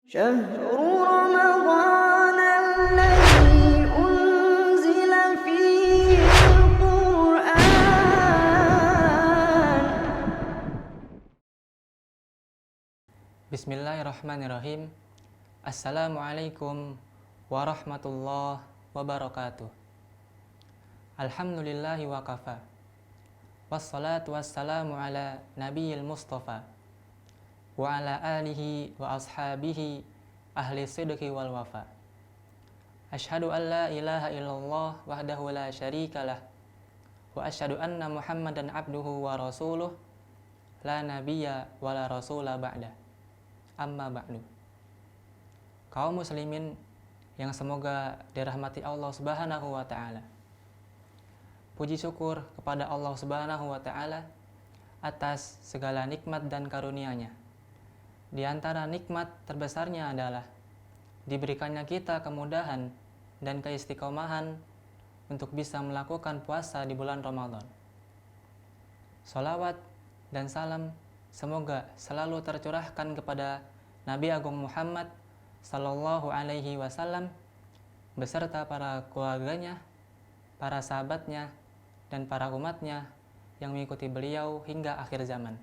شهر رمضان الذي أنزل فيه القرآن. Bismillahirrahmanirrahim. Assalamualaikum warahmatullahi wabarakatuh. Alhamdulillahi wa kafa. Wassalatu wassalamu ala nabiyil mustafa wa ala alihi wa ashabihi ahli sidqi wal wafa. Ashhadu an la ilaha illallah wahdahu la syarikalah wa ashhadu anna Muhammadan abduhu wa rasuluh la nabiyya wa la rasula ba'da. Amma ba'du. Kaum muslimin yang semoga dirahmati Allah Subhanahu wa taala. Puji syukur kepada Allah Subhanahu wa taala atas segala nikmat dan karunia-Nya. Di antara nikmat terbesarnya adalah diberikannya kita kemudahan dan keistiqomahan untuk bisa melakukan puasa di bulan Ramadan. Sholawat dan salam semoga selalu tercurahkan kepada Nabi Agung Muhammad Sallallahu Alaihi Wasallam beserta para keluarganya, para sahabatnya, dan para umatnya yang mengikuti beliau hingga akhir zaman.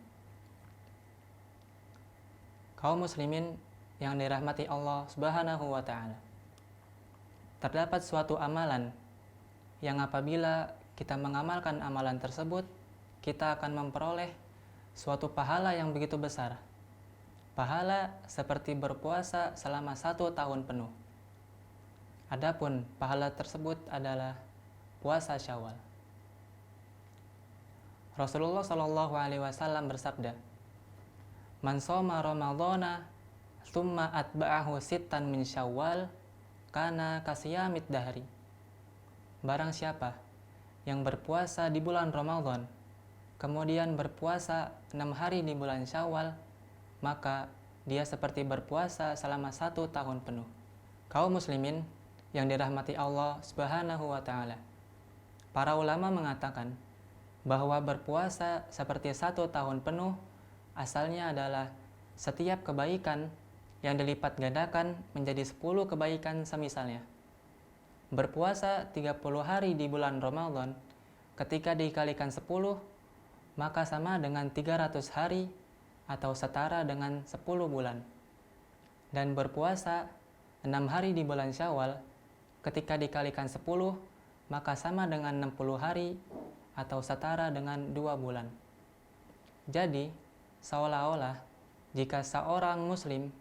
Kaum muslimin yang dirahmati Allah Subhanahu wa taala. Terdapat suatu amalan yang apabila kita mengamalkan amalan tersebut, kita akan memperoleh suatu pahala yang begitu besar. Pahala seperti berpuasa selama 1 tahun penuh. Adapun pahala tersebut adalah puasa Syawal. Rasulullah Shallallahu Alaihi Wasallam bersabda, "Man shoma Ramadhana, tsumma atba'ahu sittan min Syawal, kana kasiyamid dahri." Barang siapa yang berpuasa di bulan Ramadan, kemudian berpuasa 6 hari di bulan Syawal, maka dia seperti berpuasa selama 1 tahun penuh. Kaum muslimin yang dirahmati Allah Subhanahu wa taala. Para ulama mengatakan bahwa berpuasa seperti 1 tahun penuh asalnya adalah setiap kebaikan yang dilipat gandakan menjadi 10 kebaikan semisalnya. Berpuasa 30 hari di bulan Ramadan ketika dikalikan 10 maka sama dengan 300 hari atau setara dengan 10 bulan. Dan berpuasa 6 hari di bulan Syawal ketika dikalikan 10 maka sama dengan 60 hari atau setara dengan 2 bulan. Jadi, seolah-olah jika seorang muslim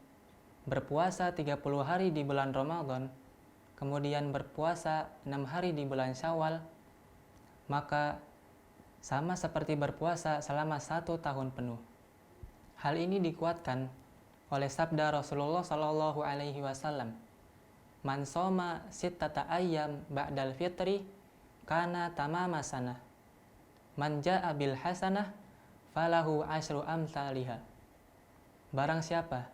berpuasa 30 hari di bulan Ramadan, kemudian berpuasa 6 hari di bulan Syawal, maka sama seperti berpuasa selama 1 tahun penuh. Hal ini dikuatkan oleh sabda Rasulullah Shallallahu Alaihi Wasallam, "Man shoma sittata ayyam ba'dal fitri kana tamama sanah. Man ja'a bil hasanah falahu asyru amsalihha." Barang siapa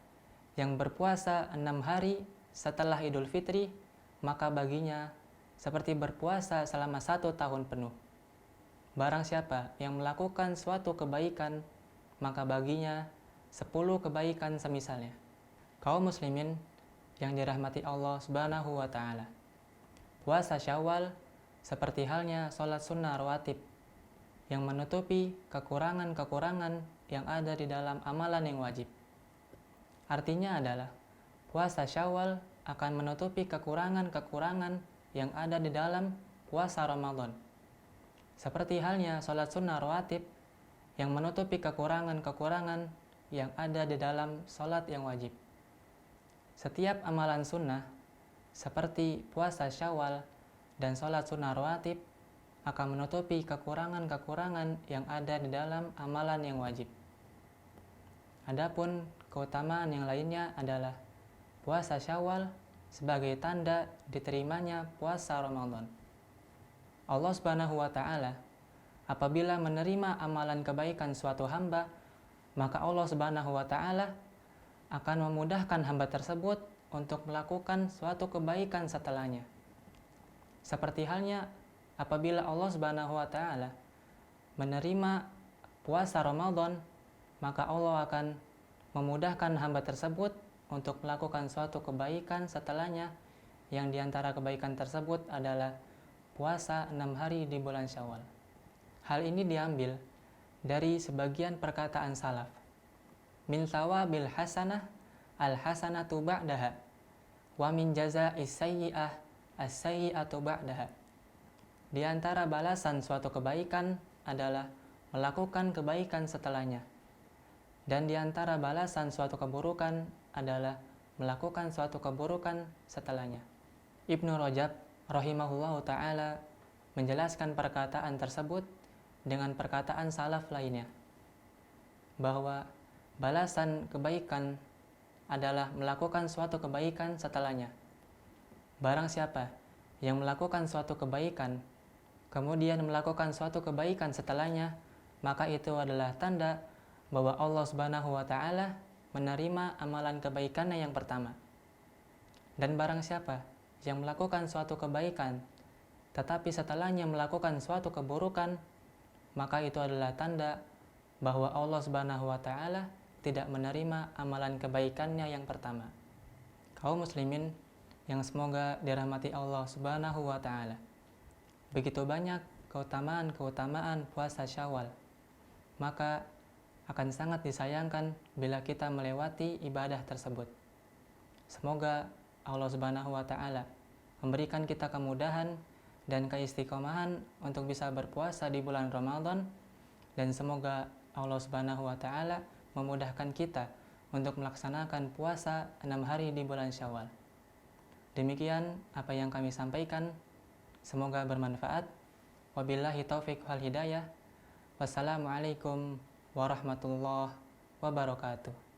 yang berpuasa 6 hari setelah Idul Fitri, maka baginya seperti berpuasa selama 1 tahun penuh. Barang siapa yang melakukan suatu kebaikan, maka baginya 10 kebaikan semisalnya. Kaum muslimin yang dirahmati Allah Subhanahu wa taala. Puasa Syawal seperti halnya sholat sunnah rawatib yang menutupi kekurangan-kekurangan yang ada di dalam amalan yang wajib. Artinya adalah puasa Syawal akan menutupi kekurangan-kekurangan yang ada di dalam puasa Ramadan. Seperti halnya sholat sunnah rawatib yang menutupi kekurangan-kekurangan yang ada di dalam sholat yang wajib. Setiap amalan sunnah seperti puasa Syawal dan sholat sunnah rawatib akan menutupi kekurangan-kekurangan yang ada di dalam amalan yang wajib. Adapun keutamaan yang lainnya adalah puasa Syawal sebagai tanda diterimanya puasa Ramadan. Allah Subhanahu wa taala apabila menerima amalan kebaikan suatu hamba, maka Allah Subhanahu wa taala akan memudahkan hamba tersebut untuk melakukan suatu kebaikan setelahnya. Seperti halnya apabila Allah Subhanahu wa taala menerima puasa Ramadan, maka Allah akan memudahkan hamba tersebut untuk melakukan suatu kebaikan setelahnya, yang diantara kebaikan tersebut adalah puasa 6 hari di bulan Syawal. Hal ini diambil dari sebagian perkataan salaf. Min thawabil hasanah al-hasanatu ba'daha, wa min jaza'is sayyi'ah as-sayyi'atu ba'daha. Di antara balasan suatu kebaikan adalah melakukan kebaikan setelahnya. Dan di antara balasan suatu keburukan adalah melakukan suatu keburukan setelahnya. Ibnu Rajab rahimahullahu ta'ala menjelaskan perkataan tersebut dengan perkataan salaf lainnya, bahwa balasan kebaikan adalah melakukan suatu kebaikan setelahnya. Barang siapa yang melakukan suatu kebaikan, kemudian melakukan suatu kebaikan setelahnya, maka itu adalah tanda bahwa Allah Subhanahu wa Ta'ala menerima amalan kebaikannya yang pertama. Dan barang siapa yang melakukan suatu kebaikan tetapi setelahnya melakukan suatu keburukan, maka itu adalah tanda bahwa Allah Subhanahu wa Ta'ala tidak menerima amalan kebaikannya yang pertama. Kaum muslimin yang semoga dirahmati Allah Subhanahu wa Ta'ala, begitu banyak keutamaan-keutamaan puasa Syawal, maka akan sangat disayangkan bila kita melewati ibadah tersebut. Semoga Allah Subhanahu wa Ta'ala memberikan kita kemudahan dan keistiqomahan untuk bisa berpuasa di bulan Ramadan, dan semoga Allah Subhanahu wa Ta'ala memudahkan kita untuk melaksanakan puasa 6 hari di bulan Syawal. Demikian apa yang kami sampaikan, semoga bermanfaat. Wabillahi taufiq wal hidayah. Wassalamualaikum warahmatullahi wabarakatuh.